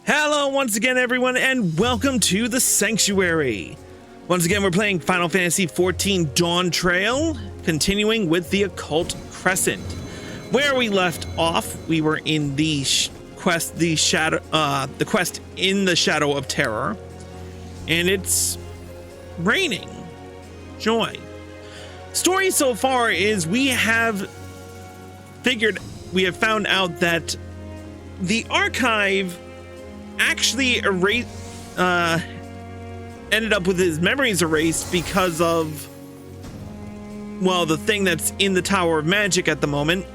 Hello once again, everyone, and welcome to the Sanctuary. Once again, we're playing Final Fantasy XIV Dawntrail, continuing with the Occult Crescent. Where we left off, we were in the quest in the Shadow of Terror, and it's raining joy. Story so far is we have found out that the archive actually ended up with his memories erased because of, well, the thing that's in the Tower of Magic at the moment.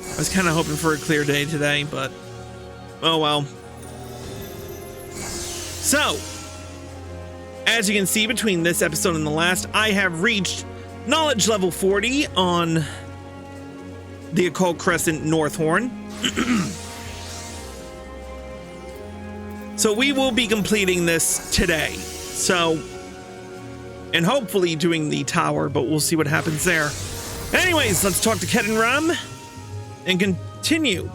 I was kind of hoping for a clear day today, but oh well. So, as you can see between this episode and the last, I have reached knowledge level 40 on the Occult Crescent Northhorn. So we will be completing this today. So, and hopefully doing the tower, but we'll see what happens there. Anyways, let's talk to Ketenramm and continue.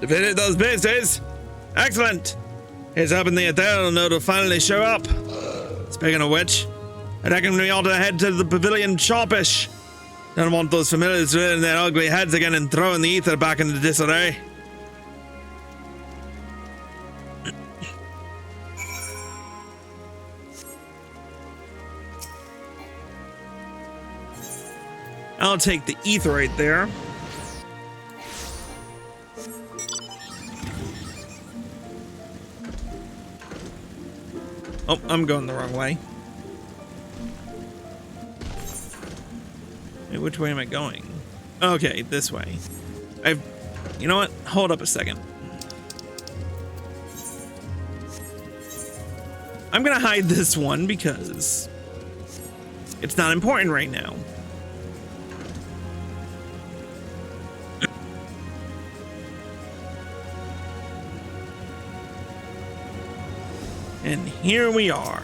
Defeated those beasties. Excellent. Here's hoping the Ethereal node will finally show up. Speaking of which, I reckon we ought to head to the pavilion sharpish. Don't want those familiars rearing their ugly heads again and throwing the ether back into disarray. I'll take the ether right there. Oh, I'm going the wrong way. Wait, which way am I going? Okay, this way. You know what? Hold up a second. I'm gonna hide this one because it's not important right now. And here we are.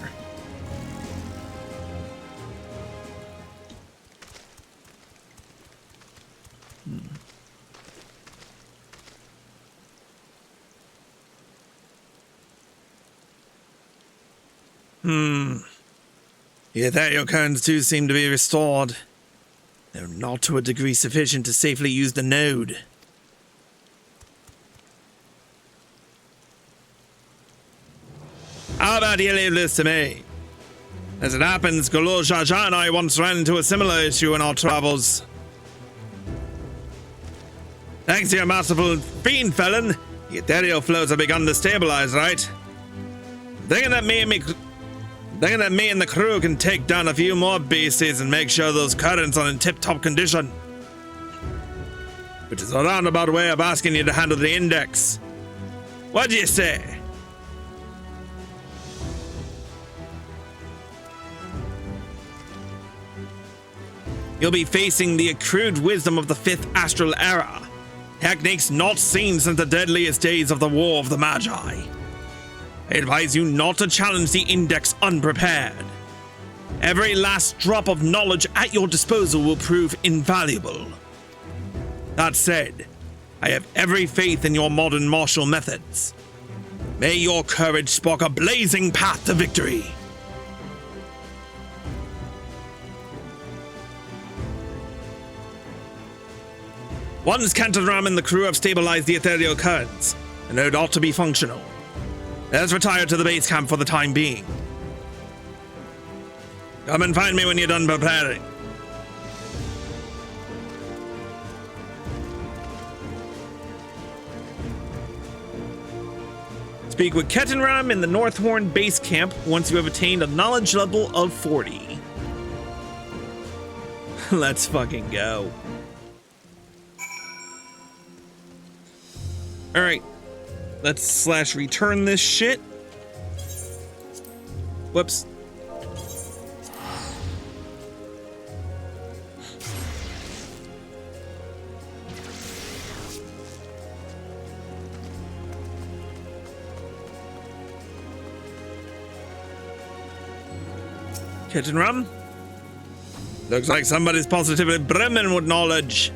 The ethereal currents too seem to be restored, though not to a degree sufficient to safely use the node. How about you leave this to me? As it happens, Golor Jaja and I once ran into a similar issue in our travels. Thanks to your masterful fiend, felon, the ethereal flows have begun to stabilize, right? Thinking that me and the crew can take down a few more beasties and make sure those currents are in tip-top condition. Which is a roundabout way of asking you to handle the index. What do you say? You'll be facing the accrued wisdom of the 5th astral era, techniques not seen since the deadliest days of the War of the Magi. I advise you not to challenge the index unprepared. Every last drop of knowledge at your disposal will prove invaluable. That said, I have every faith in your modern martial methods. May your courage spark a blazing path to victory. Once Ketenramm and the crew have stabilized the ethereal currents, the node ought to be functional. Let's retire to the base camp for the time being. Come and find me when you're done preparing. Speak with Ketenramm in the Northhorn base camp once you have attained a knowledge level of 40. Let's fucking go. Alright, let's /return this shit. Whoops. Ketenramm? Looks like somebody's positively brimming with knowledge.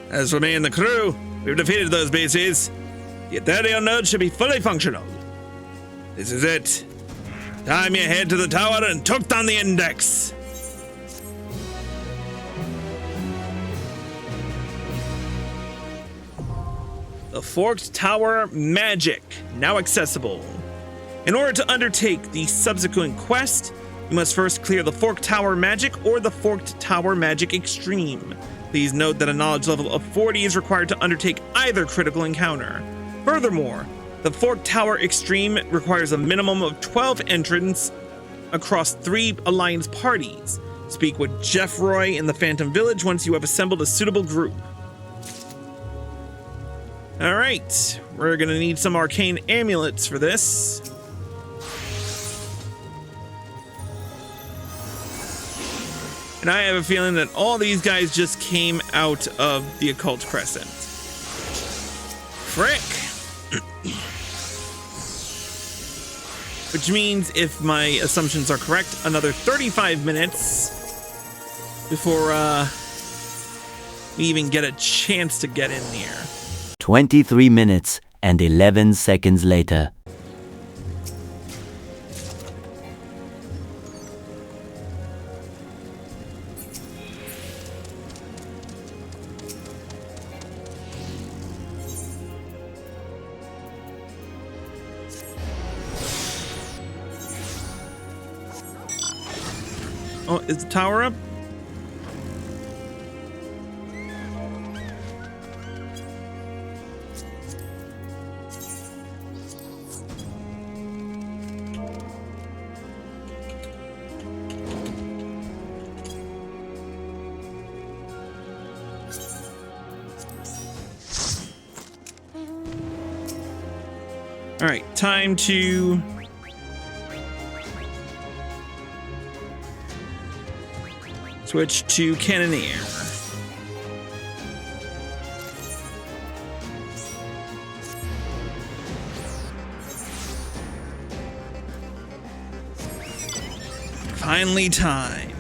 As for me and the crew, we've defeated those beasties. The ethereal node should be fully functional. This is it. Time you head to the tower and took down the index. The Forked Tower Magic, now accessible. In order to undertake the subsequent quest, you must first clear the Forked Tower Magic or the Forked Tower Magic Extreme. Please note that a knowledge level of 40 is required to undertake either critical encounter. Furthermore, the Forked Tower Extreme requires a minimum of 12 entrants across 3 Alliance parties. Speak with Jeff Roy in the Phantom Village once you have assembled a suitable group. Alright, we're gonna need some arcane amulets for this. And I have a feeling that all these guys just came out of the Occult Crescent. Frick! Which means, if my assumptions are correct, another 35 minutes before we even get a chance to get in here. 23 minutes and 11 seconds later. Oh, is the tower up? All right, time to switch to Cannoneer. Finally time.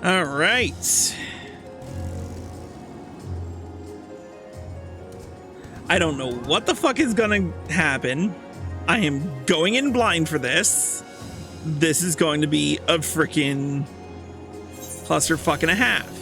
All right. I don't know what the fuck is gonna happen. I am going in blind for this. This is going to be a freaking clusterfuck and a half.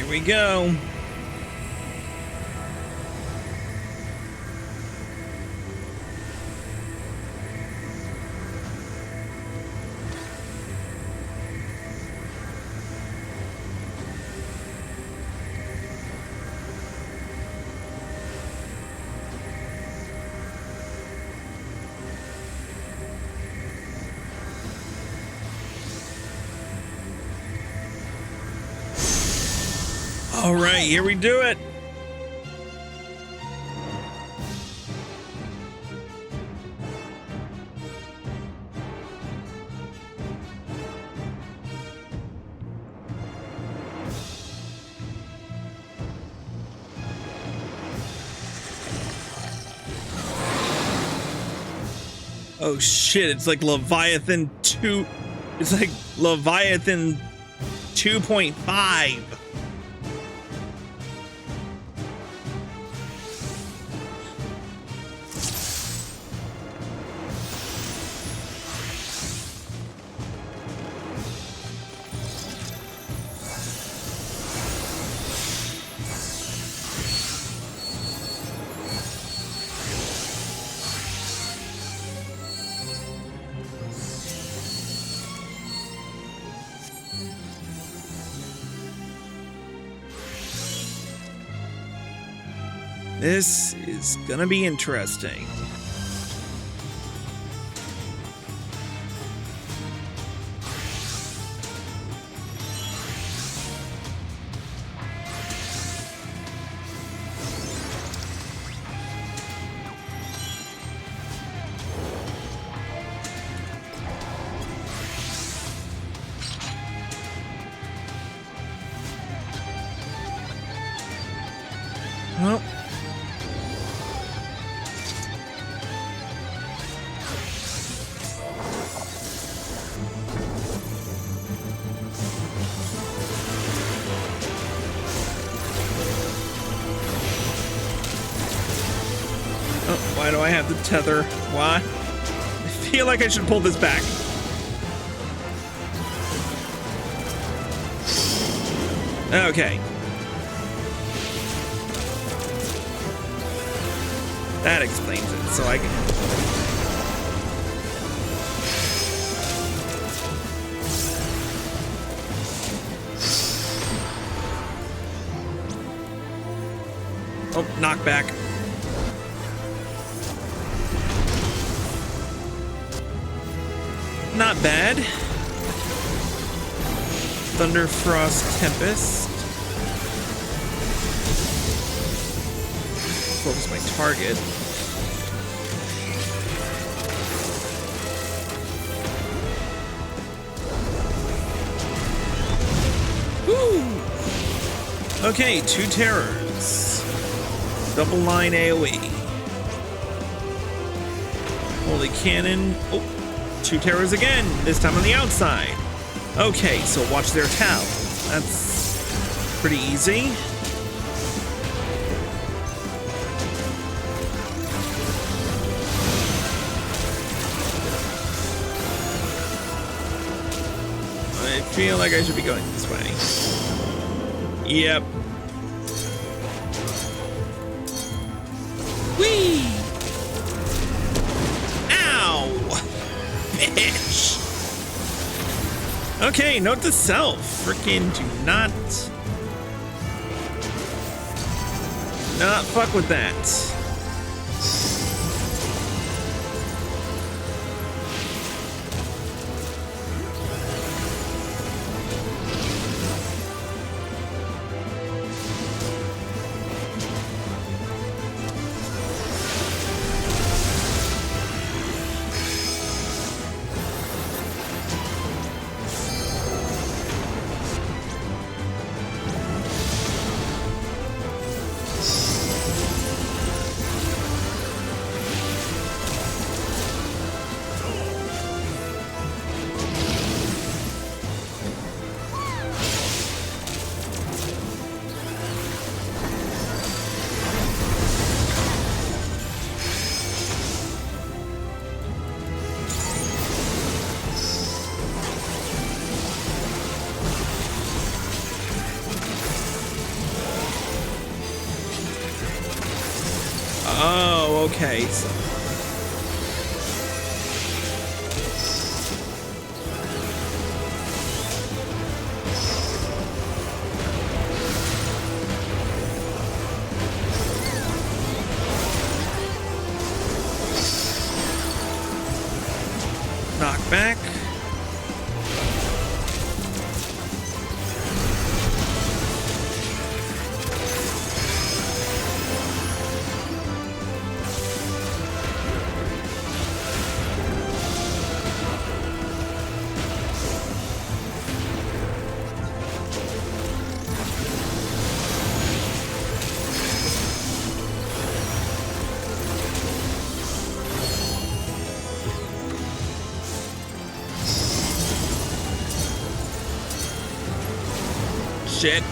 Here we go. All right, here we do it. Oh shit, it's like Leviathan 2. It's like Leviathan 2.5. This is gonna be interesting. Well, why do I have the tether? Why? I feel like I should pull this back. Okay. That explains it. So I can... Oh, knockback. Not bad. Thunder, Frost, Tempest. Focus my target. Woo! Okay, 2 terrors. Double line AoE. Holy cannon. Oh, 2 terrors again, this time on the outside. Okay, so watch their towel. That's pretty easy. I feel like I should be going this way. Yep. Whee! Ow! Bitch! Okay, note to self. Freaking do not fuck with that. okay. So. Knock back. Shit.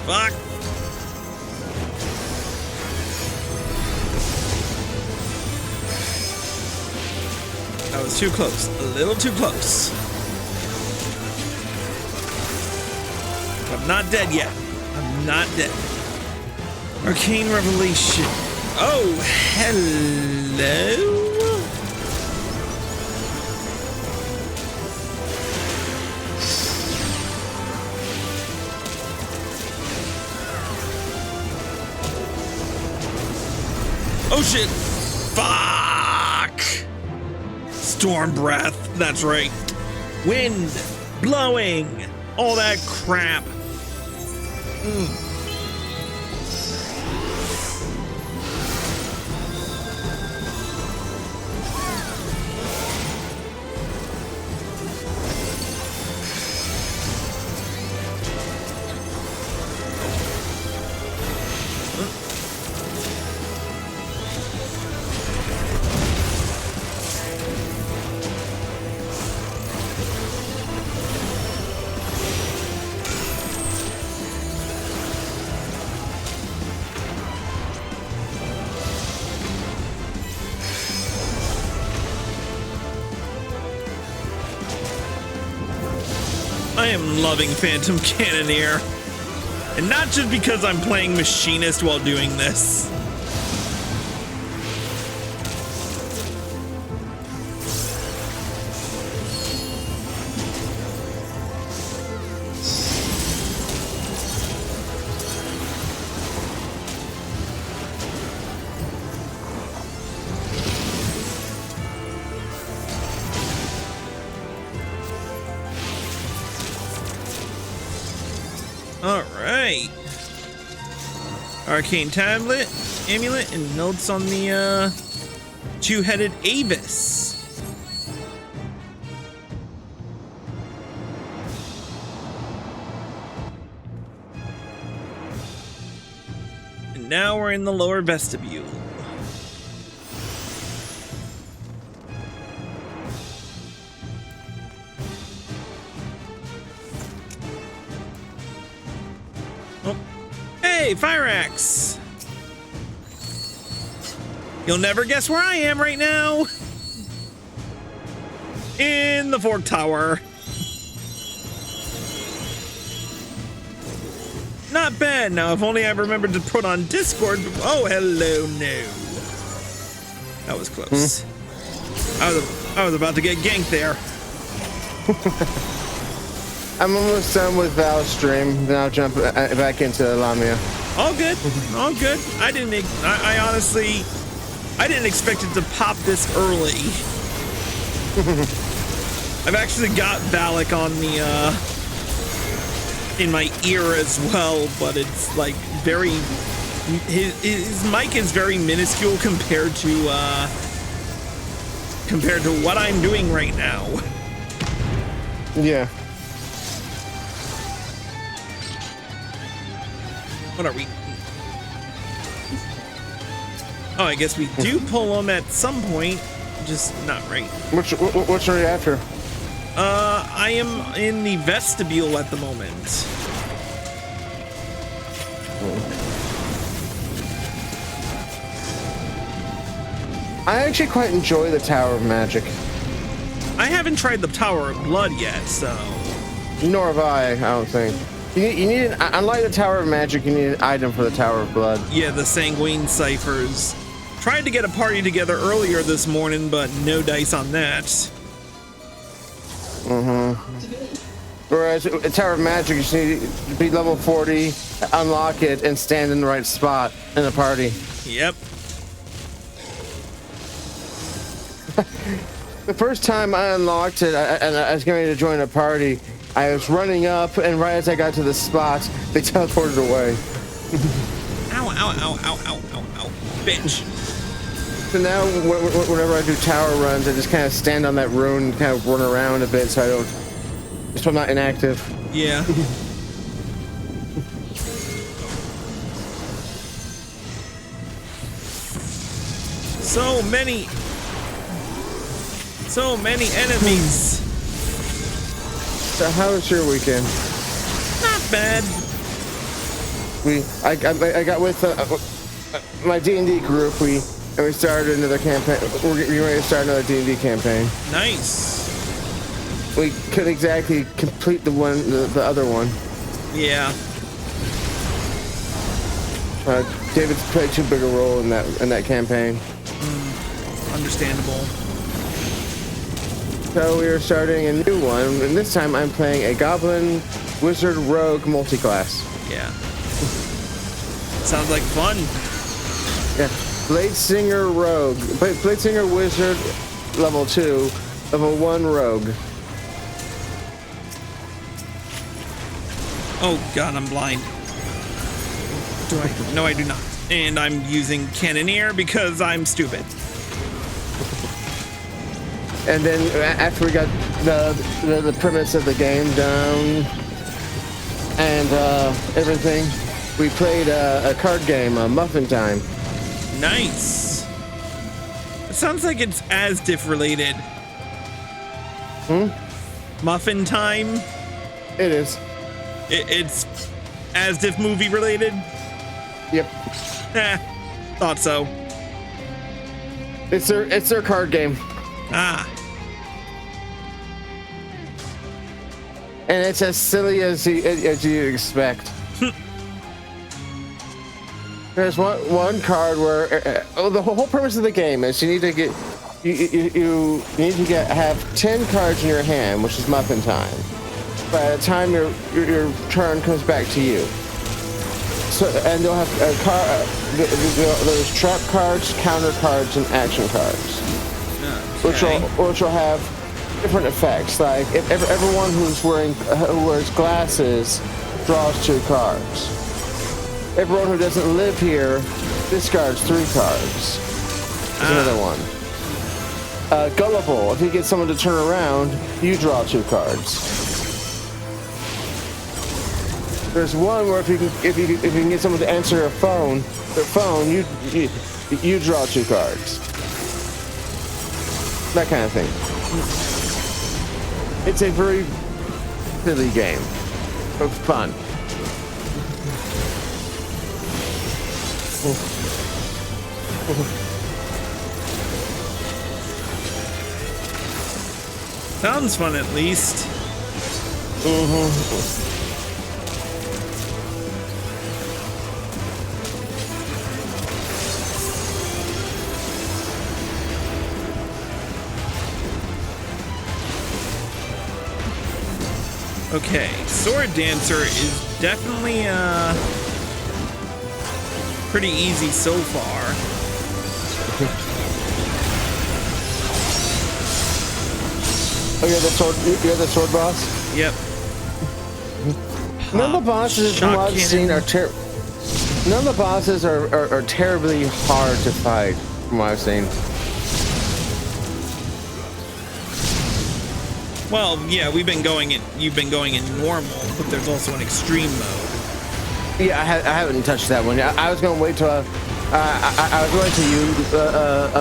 Fuck. That was too close. A little too close. I'm not dead yet. I'm not dead. Arcane Revelation. Oh, hello. Oh shit! Fuck! Storm breath, that's right. Wind, blowing, all that crap. I am loving Phantom Cannoneer. And not just because I'm playing Machinist while doing this. Alright. Arcane tablet, amulet, and notes on the two-headed Avis. And now we're in the lower vestibule. Hey, Fire Axe! You'll never guess where I am right now. In the Fork Tower. Not bad. Now, if only I remembered to put on Discord. Oh, hello, no. That was close. I was about to get ganked there. I'm almost done with Val's stream. Then I'll jump back into Lamia. All good. All good. I honestly, I didn't expect it to pop this early. I've actually got Valak on the, in my ear as well, but it's like very, his mic is very minuscule compared to what I'm doing right now. Yeah. What are we? Oh, I guess we do pull them at some point, just not right. Which are you after? I am in the vestibule at the moment. I actually quite enjoy the Tower of Magic. I haven't tried the Tower of Blood yet, so. Nor have I don't think. You need unlike the Tower of Magic, you need an item for the Tower of Blood. Yeah, the Sanguine Ciphers. Tried to get a party together earlier this morning, but no dice on that. Whereas at Tower of Magic, you just need to be level 40, unlock it, and stand in the right spot in the party. Yep. The first time I unlocked it, and I was getting ready to join a party, I was running up, and right as I got to the spot, they teleported away. Ow, ow, ow, ow, ow, ow, ow. Bitch. So now, whenever I do tower runs, I just kind of stand on that rune and kind of run around a bit so I don't... so I'm not inactive. Yeah. So many enemies. So how was your weekend? Not bad. I got with my D&D group. We started another campaign. We're getting ready to start another D&D campaign. Nice. We couldn't exactly complete the other one. Yeah. David's played too big a role in that campaign. Understandable. So we are starting a new one, and this time I'm playing a Goblin Wizard Rogue multi-class. Yeah. Sounds like fun. Yeah. Blade Singer Rogue. Blade Singer Wizard level 2, level 1 Rogue. Oh god, I'm blind. Do I? No, I do not. And I'm using Cannoneer because I'm stupid. And then after we got the premise of the game down and everything, we played a card game, Muffin Time. Nice. It sounds like it's Asdiff related. Muffin Time? It is. It's Asdiff movie related? Yep. Thought so. It's their card game. Ah. And it's as silly as you expect. There's one card where the whole premise of the game is you need to get you need to have 10 cards in your hand, which is Muffin Time. By the time your turn comes back to you. So and they'll have there's trap cards, counter cards, and action cards, Okay. which will have different effects. Like if everyone who wears glasses draws 2 cards. Everyone who doesn't live here discards 3 cards. There's another one. Gullible. If you get someone to turn around, you draw 2 cards. There's one where if you can get someone to answer their phone, you draw 2 cards. That kind of thing. It's a very silly game, but fun. Sounds fun at least. Okay, Sword Dancer is definitely pretty easy so far. Oh, you're the sword boss? Yep. None of the bosses from what I've seen are none of the bosses are terribly hard to fight from what I've seen. Well, yeah, you've been going in normal, but there's also an extreme mode. Yeah, I haven't touched that one. I was gonna wait till I was waiting till you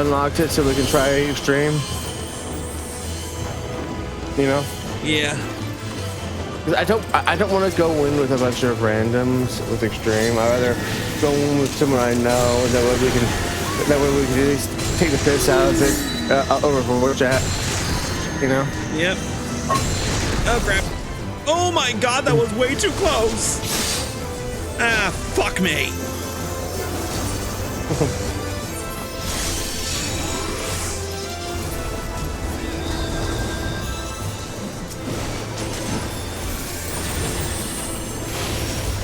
unlocked it so we can try extreme. You know? Yeah. 'Cause I don't want to go in with a bunch of randoms with extreme. I'd rather go in with someone I know. That way we can at least take the piss out of it over for chat. You know? Yep. Oh crap. Oh my god, that was way too close. Ah, fuck me.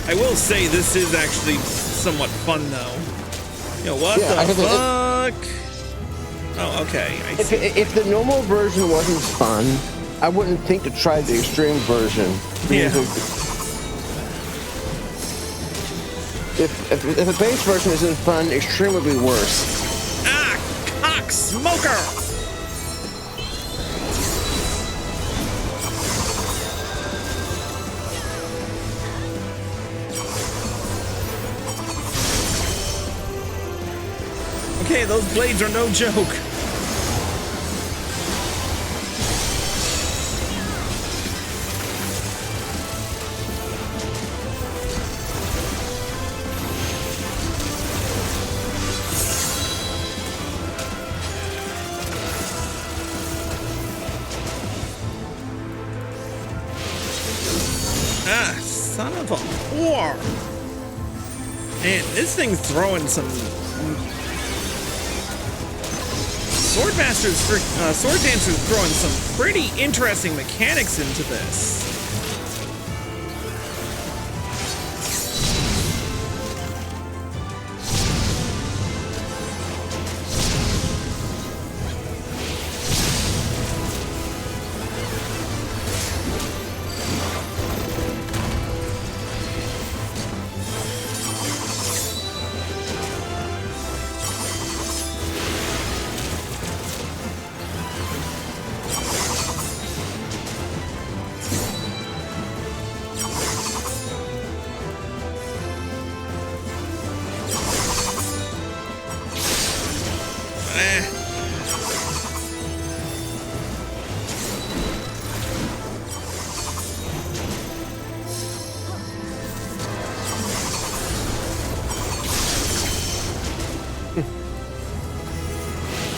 I will say this is actually somewhat fun though. Yo, what the fuck? Oh, okay. I see. If the normal version wasn't fun, I wouldn't think to try the extreme version. Yeah. If the base version isn't fun, extreme would be worse. Ah, cock smoker! Okay, those blades are no joke. Ah, son of a whore. Man, this thing's throwing some... Sword Dancer's throwing some pretty interesting mechanics into this.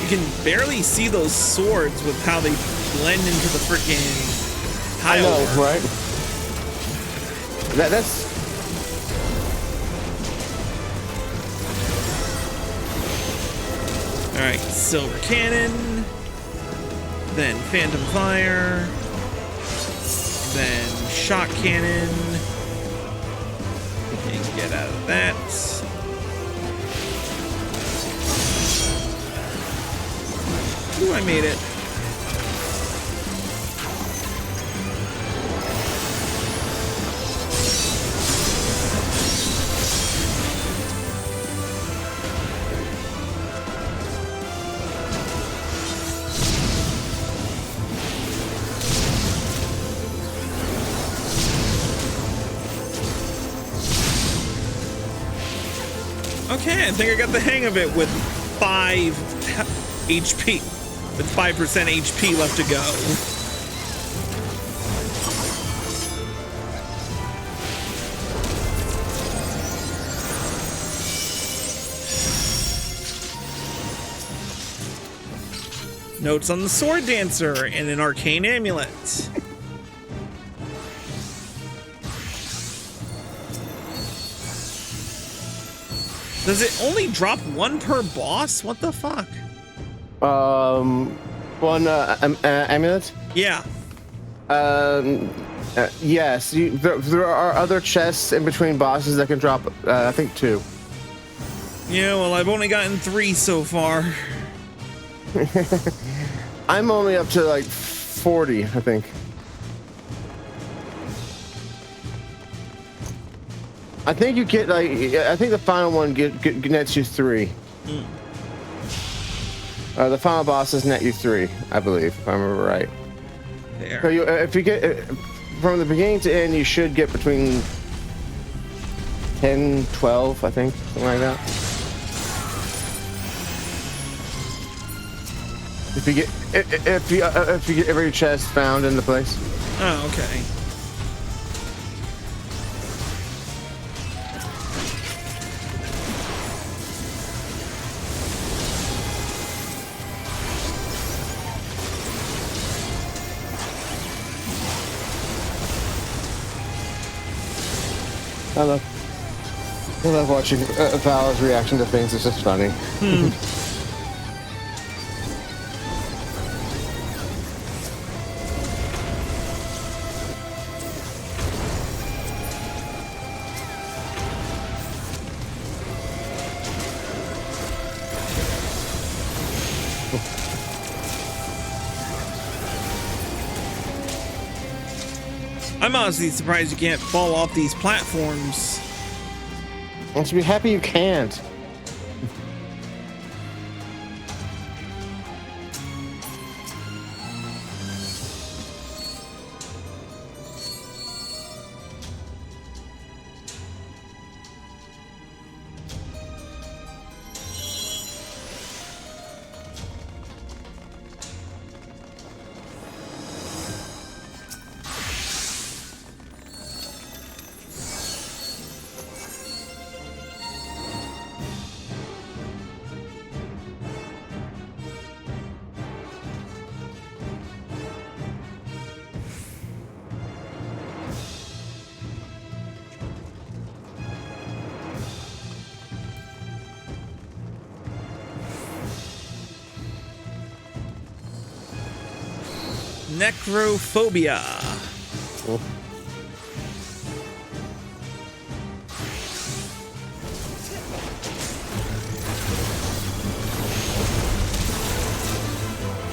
You can barely see those swords with how they blend into the freaking tile. I know, right? That's... Alright, Silver Cannon, then Phantom Fire, then Shock Cannon. And get out of that. Ooh, I made it. Okay, I think I got the hang of it with 5 HP. With 5% HP left to go. Notes on the Sword Dancer and an arcane amulet. Does it only drop 1 per boss? What the fuck? One amulet? Yeah. Yes. There are other chests in between bosses that can drop, I think 2. Yeah, well, I've only gotten 3 so far. I'm only up to like 40, I think. I think you get like, I think the final one nets you 3. Mm. The final bosses net you 3, I believe, if I remember right. There. So if you get from the beginning to end, you should get between 10, 12, I think, something like that. If you get every chest found in the place. Oh, okay. I love watching Val's reaction to things. It's just funny. I'm honestly surprised you can't fall off these platforms. I should be happy you can't. Necrophobia. Oh.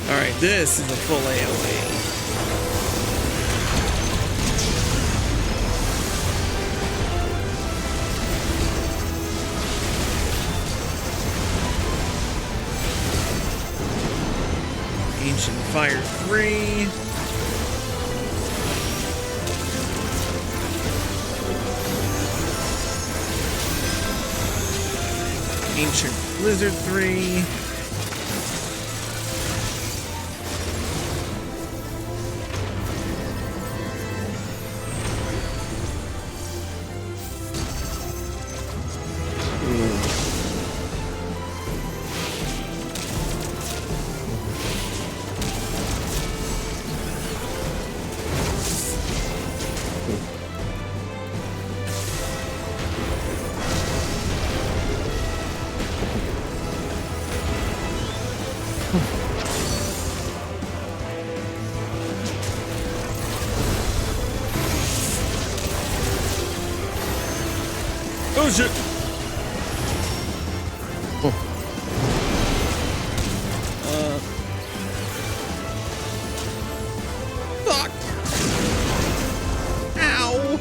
All right, this is a full AoE. Ancient Fire 3. Ancient Blizzard 3. Oh shit! Fuck! Ow!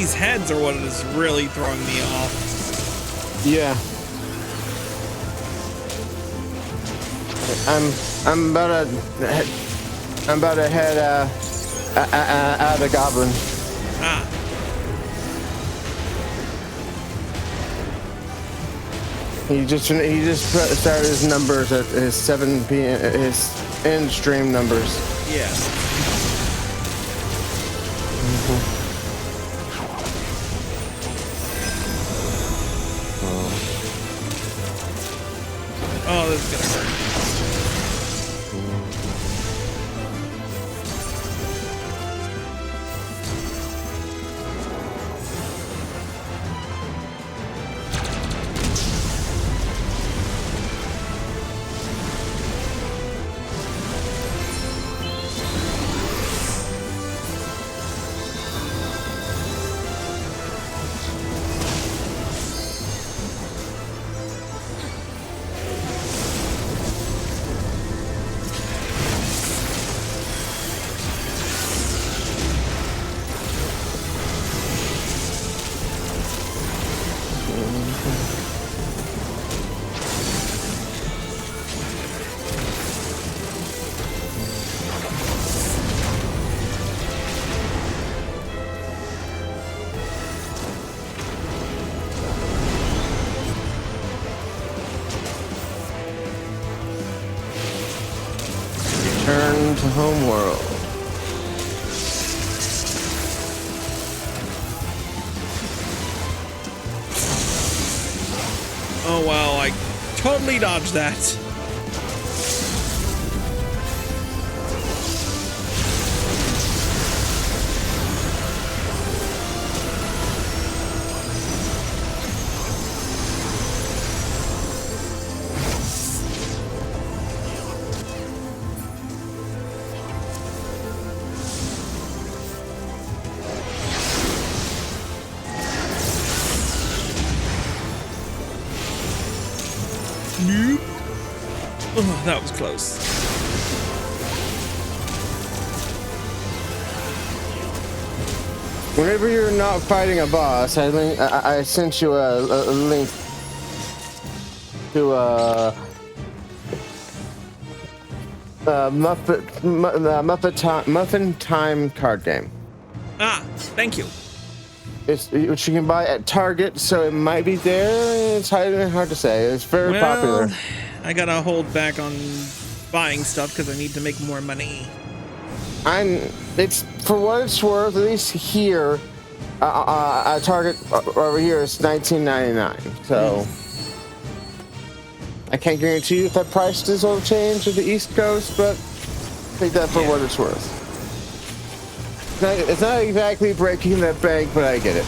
these heads are what is really throwing me off. Yeah. I'm about to head out of the goblin. Ah. He just started his numbers at his 7 p.m. his end stream numbers. Yeah. Oh, this is gonna hurt. Return to homeworld. Oh wow, I totally dodged that. Nope. Oh, that was close. Whenever you're not fighting a boss, I sent you a link to Muffin Time card game. Ah, thank you. Which you can buy at Target, so it might be there. It's hard to say. It's very popular. I gotta hold back on buying stuff because I need to make more money. It's for what it's worth. At least here, at Target over here, it's $19.99. So I can't guarantee you if that price will change at the East Coast, but take that for what it's worth. It's not exactly breaking that bank, but I get it.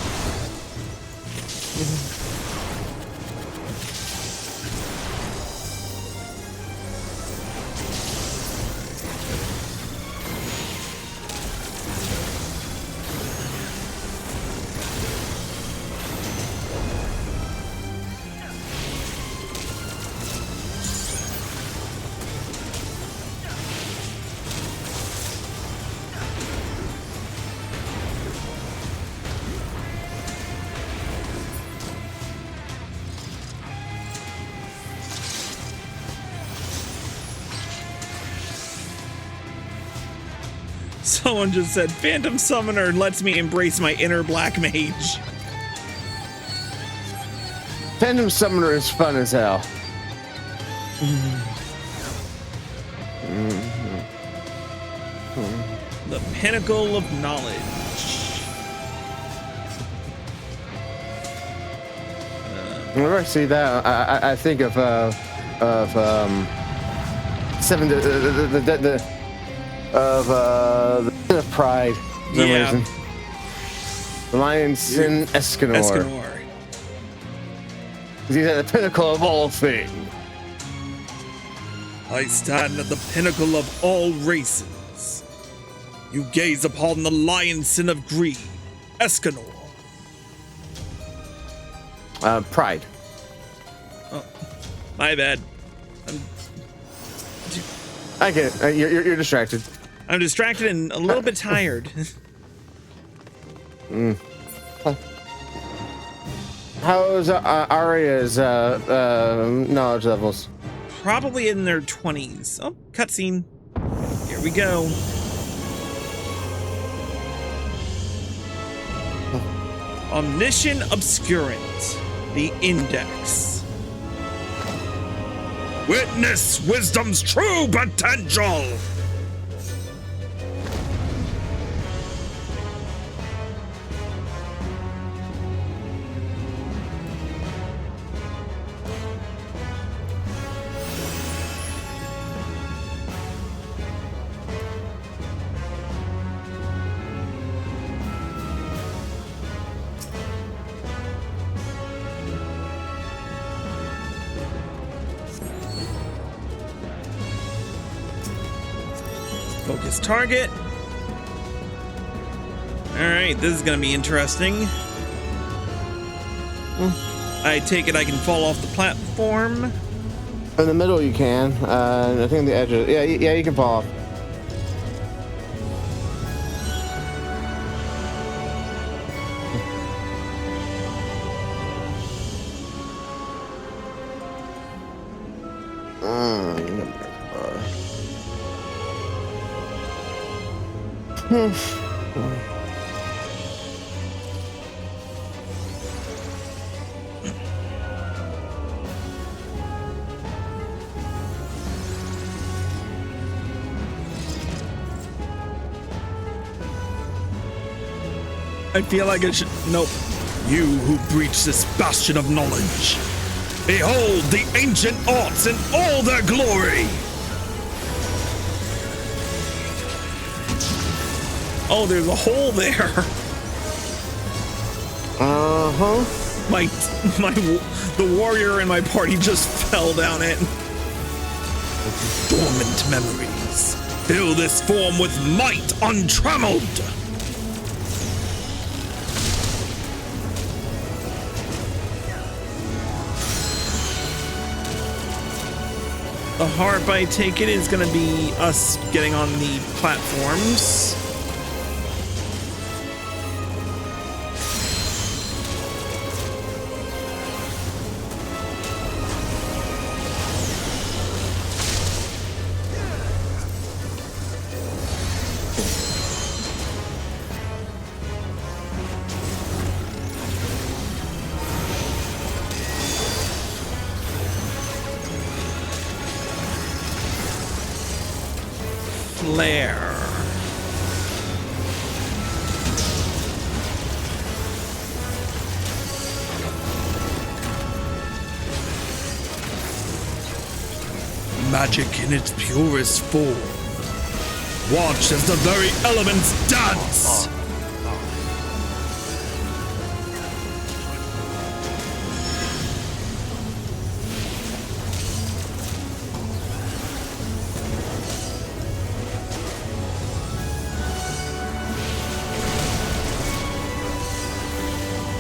Someone just said, Phantom Summoner lets me embrace my inner black mage. Phantom Summoner is fun as hell. The pinnacle of knowledge. Whenever I see that, I think of seven the Pride. For some reason. The Lion's Sin Escanor. He's at the pinnacle of all things. I stand at the pinnacle of all races. You gaze upon the lion's sin of greed, Escanor. Pride. Oh, my bad. I get it. You're distracted. I'm distracted and a little bit tired. How's Arya's knowledge levels? Probably in their 20s. Oh, cutscene. Here we go. Omniscient Obscurant. The Index. Witness wisdom's true potential. Focus target. All right, this is gonna be interesting. I take it I can fall off the platform. In the middle, you can. I think on the edges. Yeah, you can fall off. I feel like I should. Nope. You who breach this bastion of knowledge. Behold the ancient arts in all their glory. Oh, there's a hole there. The warrior in my party just fell down it. Dormant memories. Fill this form with might untrammeled. The harp, I take it, is going to be us getting on the platforms. Flare. Magic in its purest form. Watch as the very elements dance.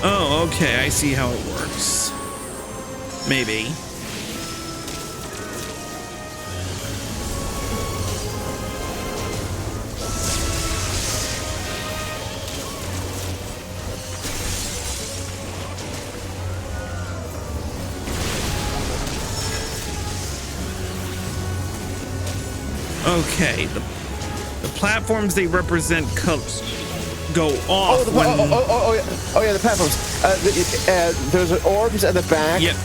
Oh, okay, I see how it works. Maybe. Okay, the platforms they represent colors go off. Oh yeah, the platforms. There's orbs at the back. Yep.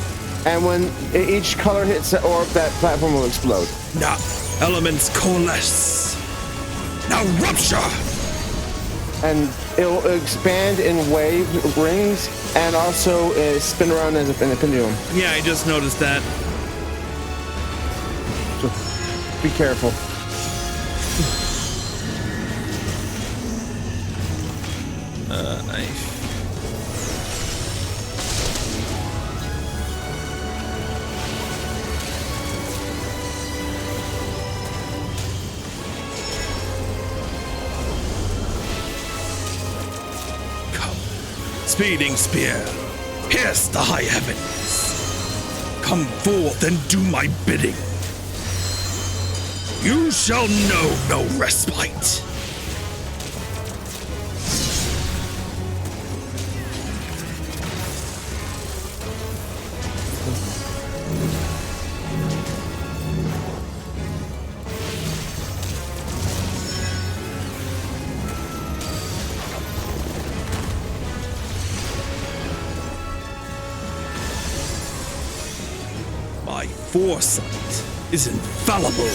And when each color hits the orb, that platform will explode. Now, elements coalesce. Now rupture. And it'll expand in wave rings and also spin around as in a pendulum. Yeah, I just noticed that. So be careful. Speeding spear, pierce the high heavens. Come forth and do my bidding. You shall know no respite. My foresight is infallible.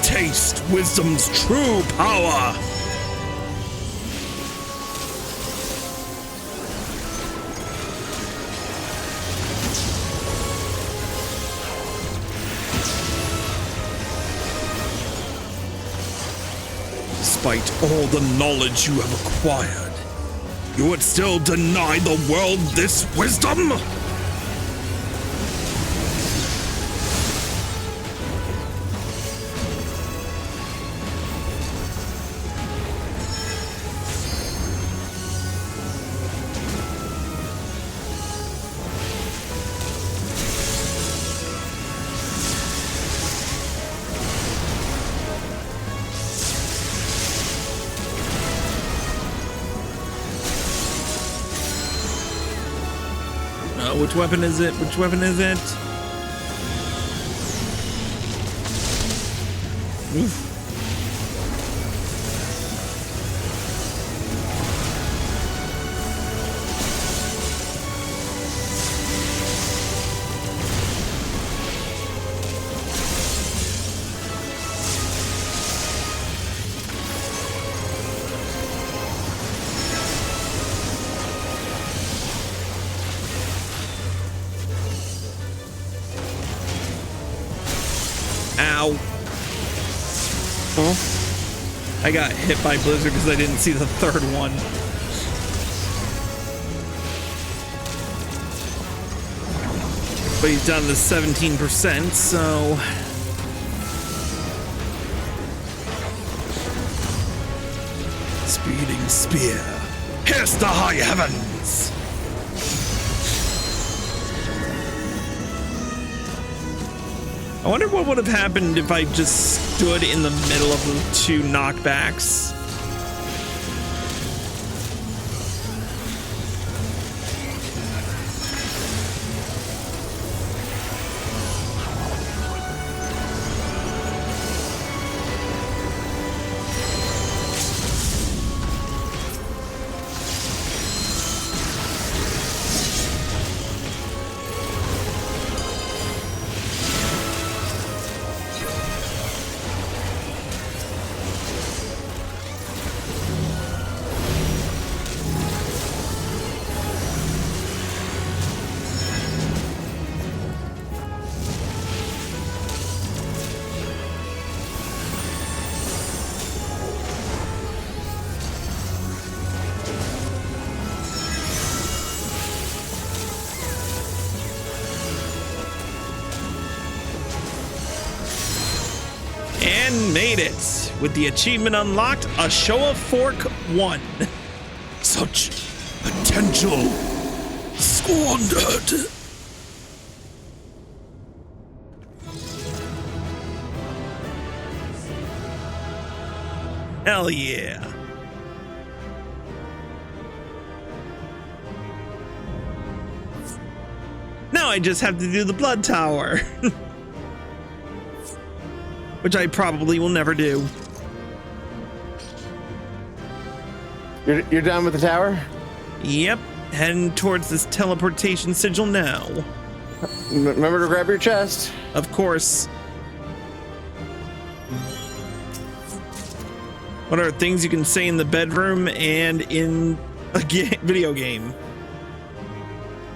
Taste wisdom's true power. Despite all the knowledge you have acquired, you would still deny the world this wisdom? Which weapon is it? Which weapon is it? Oof. Ow. Huh? I got hit by Blizzard because I didn't see the third one. But he's down to 17%, so... Speeding spear. Pierce the high heavens! I wonder what would have happened if I just stood in the middle of the two knockbacks. And made it with the achievement unlocked, a Showa Fork 1. Such potential squandered. Hell yeah. Now I just have to do the blood tower. Which I probably will never do. You're done with the tower? Yep, heading towards this teleportation sigil now. Remember to grab your chest. Of course. What are things you can say in the bedroom and in a video game?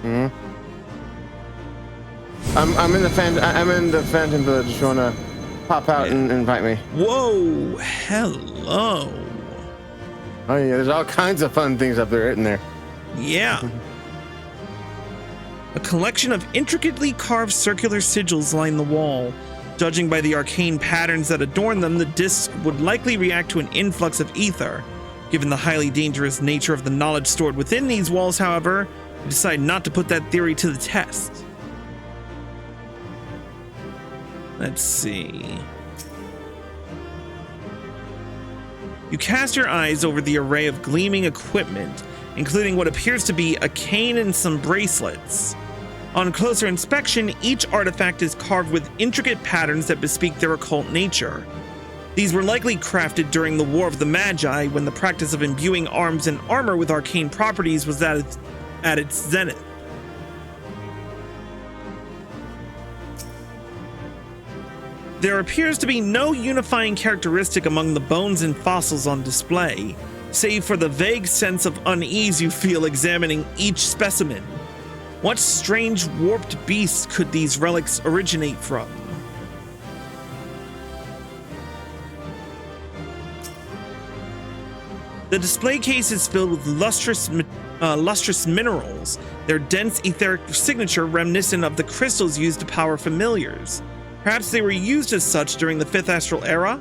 Hmm. I'm in the Phantom Village. If you wanna pop out and invite me. Whoa! Hello. Oh yeah, there's all kinds of fun things up there, isn't there? Yeah. A collection of intricately carved circular sigils line the wall. Judging by the arcane patterns that adorn them, the disc would likely react to an influx of ether. Given the highly dangerous nature of the knowledge stored within these walls, however, we decide not to put that theory to the test. Let's see. You cast your eyes over the array of gleaming equipment including what appears to be a cane and some bracelets. On closer inspection, each artifact is carved with intricate patterns that bespeak their occult nature. These were likely crafted during the War of the Magi, when the practice of imbuing arms and armor with arcane properties was at its zenith. There appears to be no unifying characteristic among the bones and fossils on display, save for the vague sense of unease you feel examining each specimen. What strange warped beast could these relics originate from? The display case is filled with lustrous minerals, their dense etheric signature reminiscent of the crystals used to power familiars. Perhaps they were used as such during the 5th Astral Era?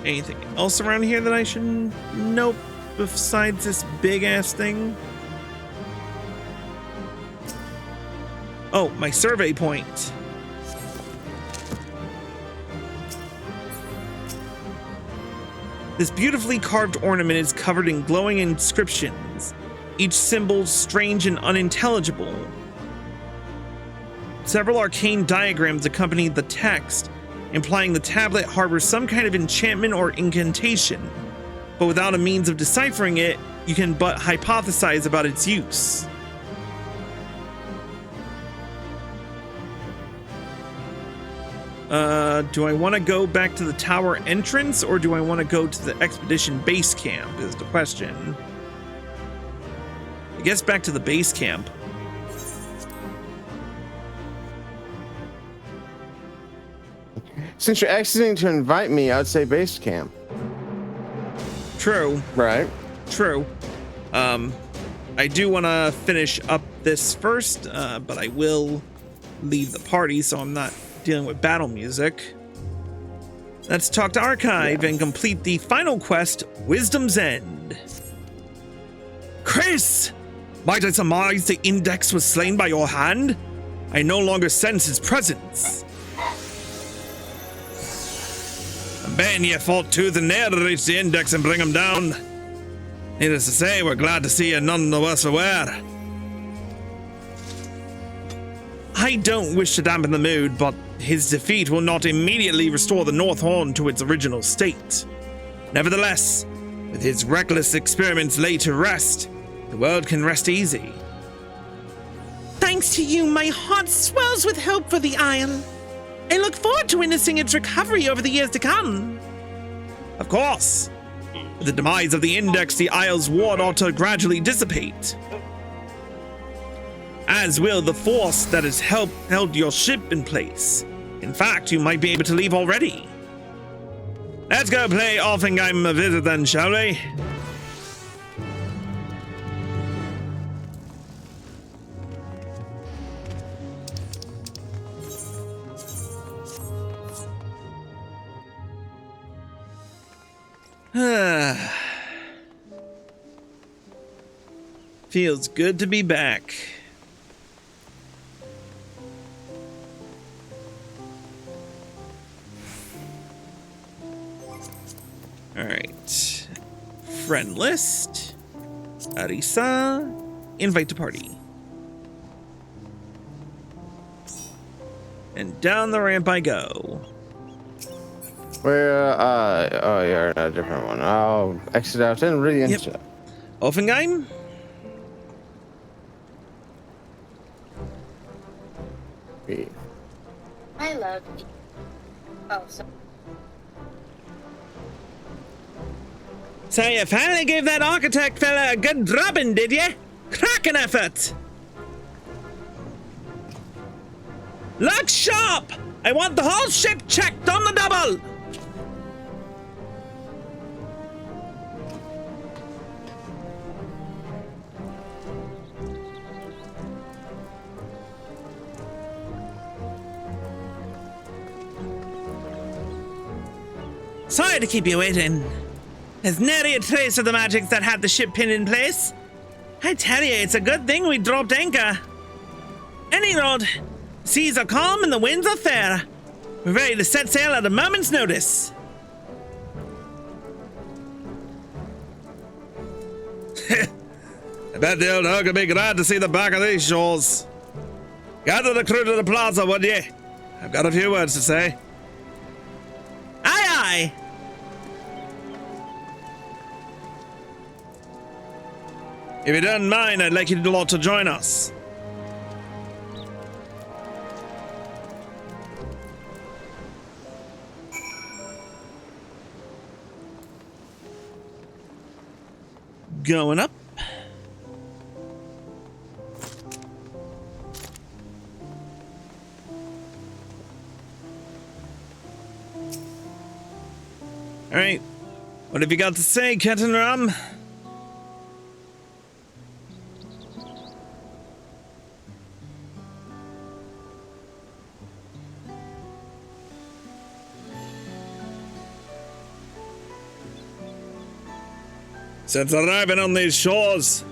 Anything else around here that I should nope besides this big ass thing? Oh, my survey point. This beautifully carved ornament is covered in glowing inscriptions, each symbol strange and unintelligible. Several arcane diagrams accompany the text, implying the tablet harbors some kind of enchantment or incantation, but without a means of deciphering it, you can but hypothesize about its use. Do I want to go back to the tower entrance, or do I want to go to the expedition base camp is the question. I guess back to the base camp. Since you're exiting to invite me, I'd say base camp. True. Right. True. I do want to finish up this first, but I will leave the party so I'm not dealing with battle music. Let's talk to Archive and complete the final quest, Wisdom's End. Chris! Might I surmise the Index was slain by your hand? I no longer sense his presence. Ben, ye fought tooth and nail to reach the Index and bring him down. Needless to say, we're glad to see you none the worse for wear. I don't wish to dampen the mood, but his defeat will not immediately restore the North Horn to its original state. Nevertheless, with his reckless experiments laid to rest, the world can rest easy. Thanks to you, my heart swells with hope for the Isle. I look forward to witnessing its recovery over the years to come. Of course. With the demise of the Index, the Isle's ward ought to gradually dissipate. As will the force that has held your ship in place. In fact, you might be able to leave already. Let's go play Offenheim a visit then, shall we? Feels good to be back. All right. Friend list. Arisa. Invite to party. And down the ramp I go. Where, oh, you're in a different one. I'll exit out and really enter. Offenheim? I love you. Oh, so. So you finally gave that architect fella a good drubbing, did you? Cracking effort! Look sharp! I want the whole ship checked on the double! Sorry to keep you waiting. There's nary a trace of the magics that had the ship pinned in place. I tell you, it's a good thing we dropped anchor. Any road, seas are calm and the winds are fair. We're ready to set sail at a moment's notice. Bet the old hog will be glad to see the back of these shores. Gather the crew to the plaza, would ye? I've got a few words to say. Aye, aye. If you don't mind, I'd like you lot to join us. Going up. All right. What have you got to say, Ketenramm? Since arriving on these shores,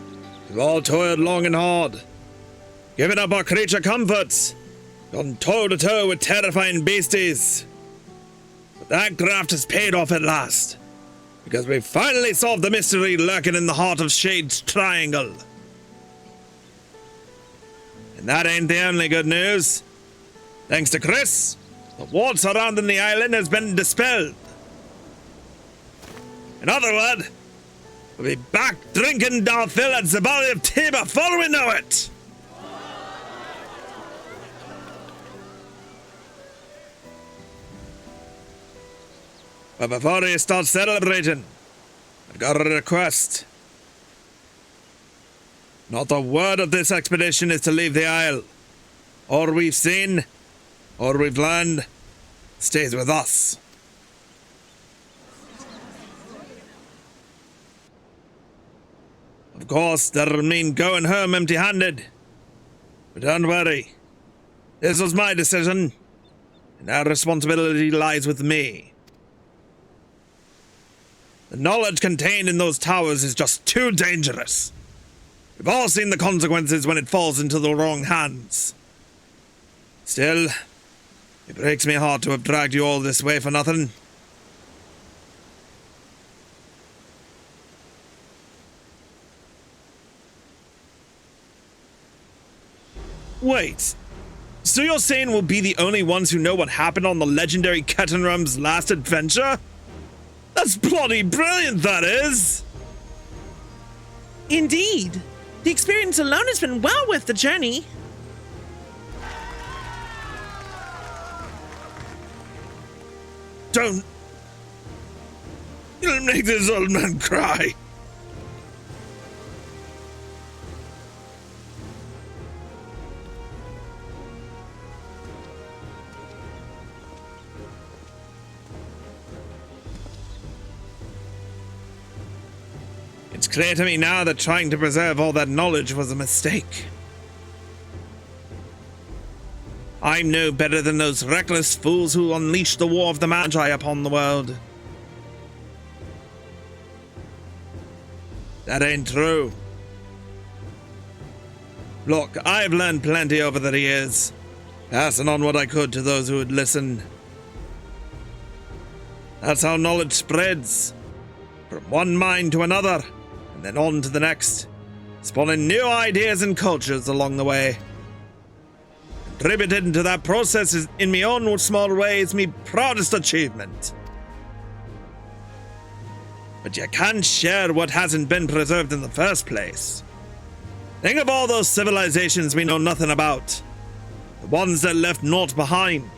we've all toiled long and hard, given up our creature comforts, gone toe-to-toe with terrifying beasties. But that graft has paid off at last, because we've finally solved the mystery lurking in the heart of Shade's Triangle. And that ain't the only good news. Thanks to Chris, the wall surrounding the island has been dispelled. In other words, we'll be back drinking Dawntrail at the Valley of Tea before we know it! But before you start celebrating, I've got a request. Not a word of this expedition is to leave the Isle. All we've seen, all we've learned, stays with us. Of course, that'll mean going home empty-handed. But don't worry. This was my decision, and our responsibility lies with me. The knowledge contained in those towers is just too dangerous. We've all seen the consequences when it falls into the wrong hands. Still, it breaks my heart to have dragged you all this way for nothing. Wait, so you're saying we'll be the only ones who know what happened on the legendary Ketenramm's last adventure? That's bloody brilliant, that is! Indeed. The experience alone has been well worth the journey. Don't... You'll make this old man cry. It's clear to me now that trying to preserve all that knowledge was a mistake. I'm no better than those reckless fools who unleashed the war of the Magi upon the world. That ain't true. Look, I've learned plenty over the years, passing on what I could to those who would listen. That's how knowledge spreads, from one mind to another, and then on to the next, spawning new ideas and cultures along the way. Contributing to that process is, in my own small way, is my proudest achievement. But you can't share what hasn't been preserved in the first place. Think of all those civilizations we know nothing about. The ones that left naught behind.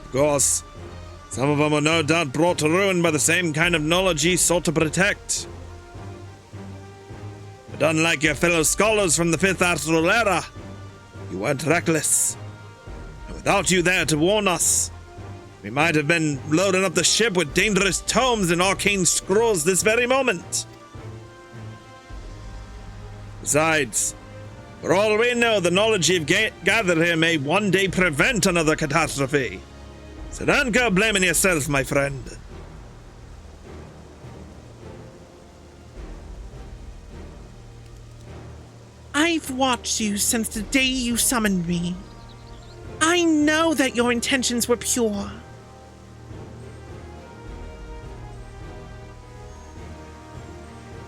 Of course, some of them were no doubt brought to ruin by the same kind of knowledge ye sought to protect. But unlike your fellow scholars from the 5th Astral Era, you weren't reckless. And without you there to warn us, we might have been loading up the ship with dangerous tomes and arcane scrolls this very moment. Besides, for all we know, the knowledge you've gathered here may one day prevent another catastrophe. So don't go blaming yourself, my friend. I've watched you since the day you summoned me. I know that your intentions were pure.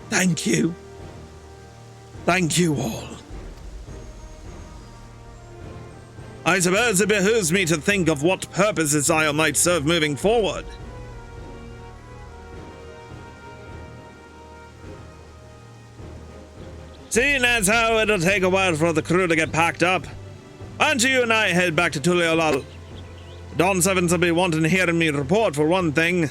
Thank you. Thank you all. I suppose it behooves me to think of what purposes I might serve moving forward. Seeing as how it'll take a while for the crew to get packed up, why don't you and I head back to Tuliolal? The Dawn Sevens will be wanting to hear me report for one thing.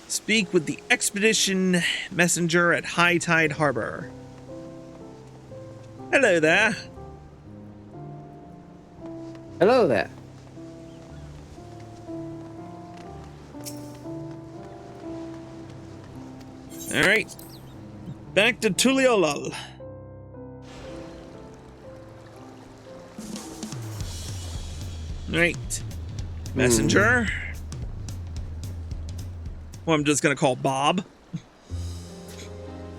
Speak with the expedition messenger at High Tide Harbor. Hello there. Hello there. All right. Back to Tuliolal. All right. Messenger. Well, I'm just gonna call Bob.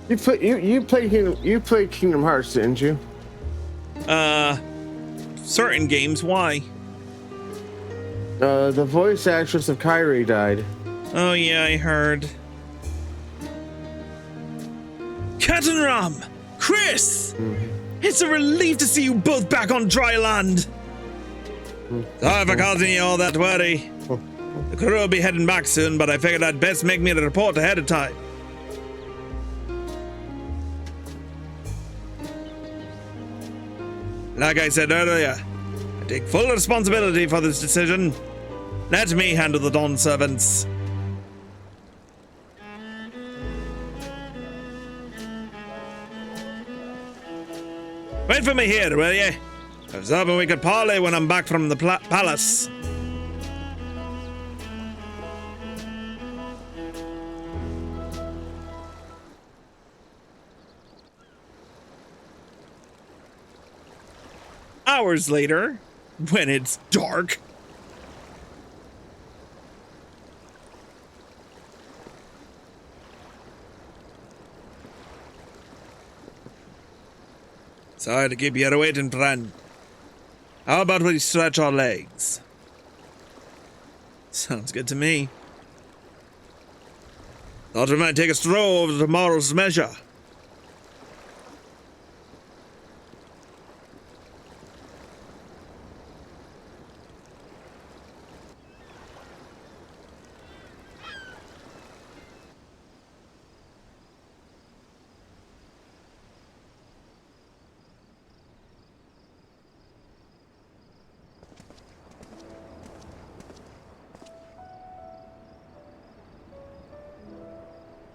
You played Kingdom Hearts, didn't you? Certain games. Why? The voice actress of Kyrie died. Oh yeah, I heard. Ketenramm! Chris! It's a relief to see you both back on dry land. Sorry for causing you all that worry. The crew will be heading back soon, but I figured I'd best make me a report ahead of time. Like I said earlier, I take full responsibility for this decision. Let me handle the Dawn servants. Wait for me here, will you? I was hoping we could parley when I'm back from the palace. Hours later, when it's dark. Sorry to keep you waiting, friend. How about we stretch our legs? Sounds good to me. Thought we might take a stroll over tomorrow's measure.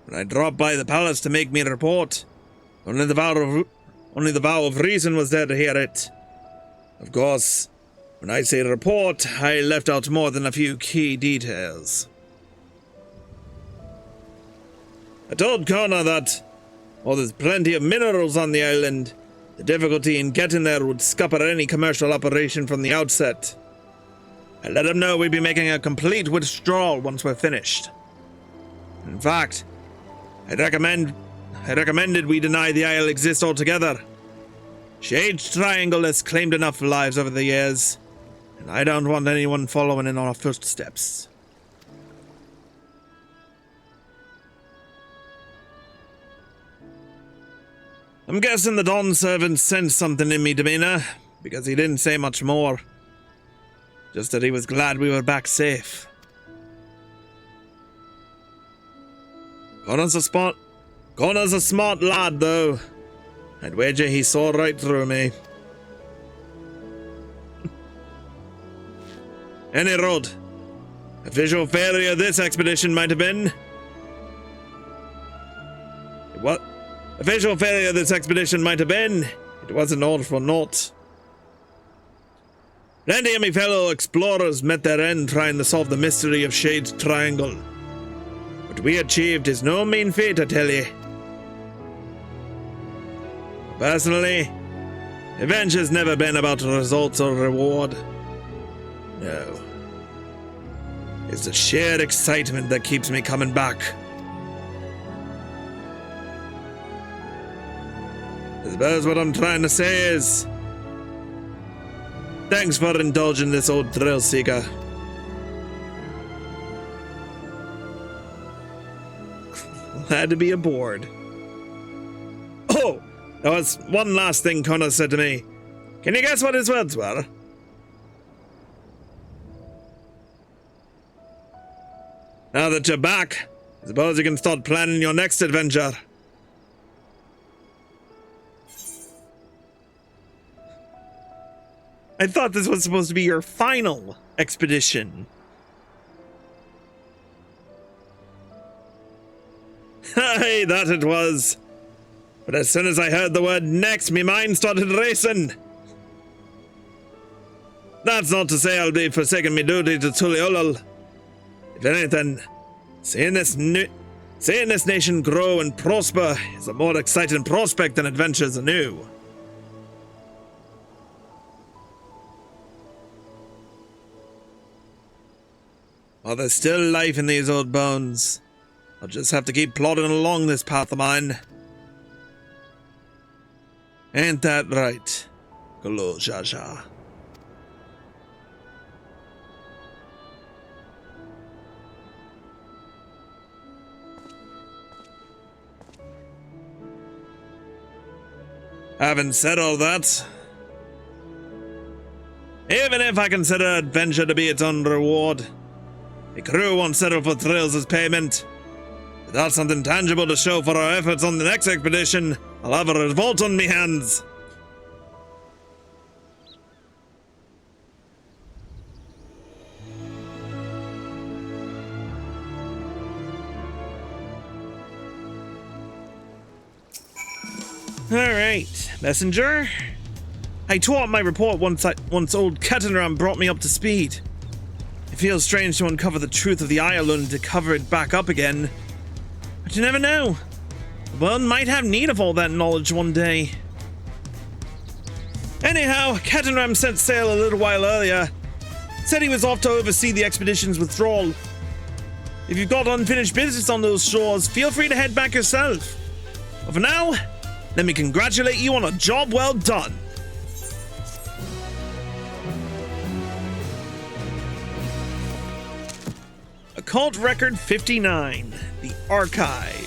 When I dropped by the palace to make me a report, only the vow of reason was there to hear it. Of course, when I say report, I left out more than a few key details. I told Kona that, while there's plenty of minerals on the island, the difficulty in getting there would scupper any commercial operation from the outset. I let him know we'd be making a complete withdrawal once we're finished. In fact, I recommended we deny the Isle exists altogether. Shade's Triangle has claimed enough lives over the years, and I don't want anyone following in our footsteps. I'm guessing the Dawn servant sensed something in me demeanor, because he didn't say much more. Just that he was glad we were back safe. Connor's a smart lad, though. I'd wager he saw right through me. Any road. A visual failure this expedition might have been. What? A visual failure this expedition might have been. It wasn't all for naught. Plenty of me fellow explorers met their end trying to solve the mystery of Shade's Triangle. What we achieved is no mean feat, I tell you. Personally, adventure's never been about results or reward. No. It's the sheer excitement that keeps me coming back. I suppose what I'm trying to say is, thanks for indulging this old thrill seeker. Glad to be aboard. Oh, there was one last thing Connor said to me. Can you guess what his words were? Now that you're back, I suppose you can start planning your next adventure. I thought this was supposed to be your final expedition. Aye, that it was. But as soon as I heard the word next, me mind started racing. That's not to say I'll be forsaking me duty to Tuliolol. If anything, seeing this nation grow and prosper is a more exciting prospect than adventures anew. While there's still life in these old bones, I'll just have to keep plodding along this path of mine. Ain't that right, Golo Jaja? Having said all that, even if I consider adventure to be its own reward, the crew won't settle for thrills as payment. Without something tangible to show for our efforts on the next expedition, I'll have a revolt on me hands. Alright, messenger. I tore up my report once old Ketenramm brought me up to speed. It feels strange to uncover the truth of the Ireland and to cover it back up again. But you never know. The world might have need of all that knowledge one day. Anyhow, Ketenramm set sail a little while earlier. Said he was off to oversee the expedition's withdrawal. If you've got unfinished business on those shores, feel free to head back yourself. But for now, let me congratulate you on a job well done. Occult Record 59, the Archive.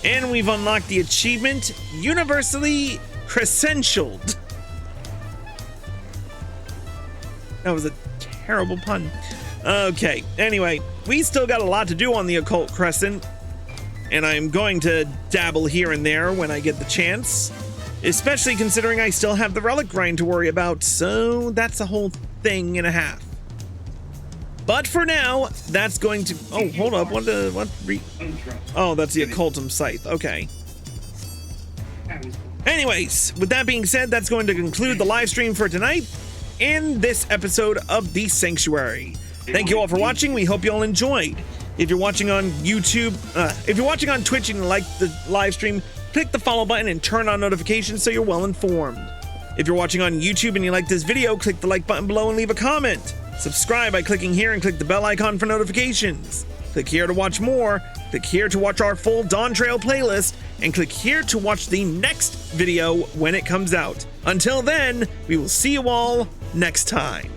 And we've unlocked the achievement, Universally Crescentialed. That was a terrible pun. Okay, anyway, we still got a lot to do on the Occult Crescent, and I'm going to dabble here and there when I get the chance, especially considering I still have the relic grind to worry about, so that's a whole thing and a half. But for now, that's going to... Oh, hold up. Oh, that's the Occultum Scythe. Okay. Anyways, with that being said, that's going to conclude the live stream for tonight and this episode of The Sanctuary. Thank you all for watching. We hope you all enjoyed. If you're watching on YouTube, if you're watching on Twitch and you like the live stream, click the follow button and turn on notifications so you're well informed. If you're watching on YouTube and you like this video, click the like button below and leave a comment. Subscribe by clicking here and click the bell icon for notifications. Click here to watch more, click here to watch our full Dawntrail playlist, and click here to watch the next video when it comes out. Until then, we will see you all next time.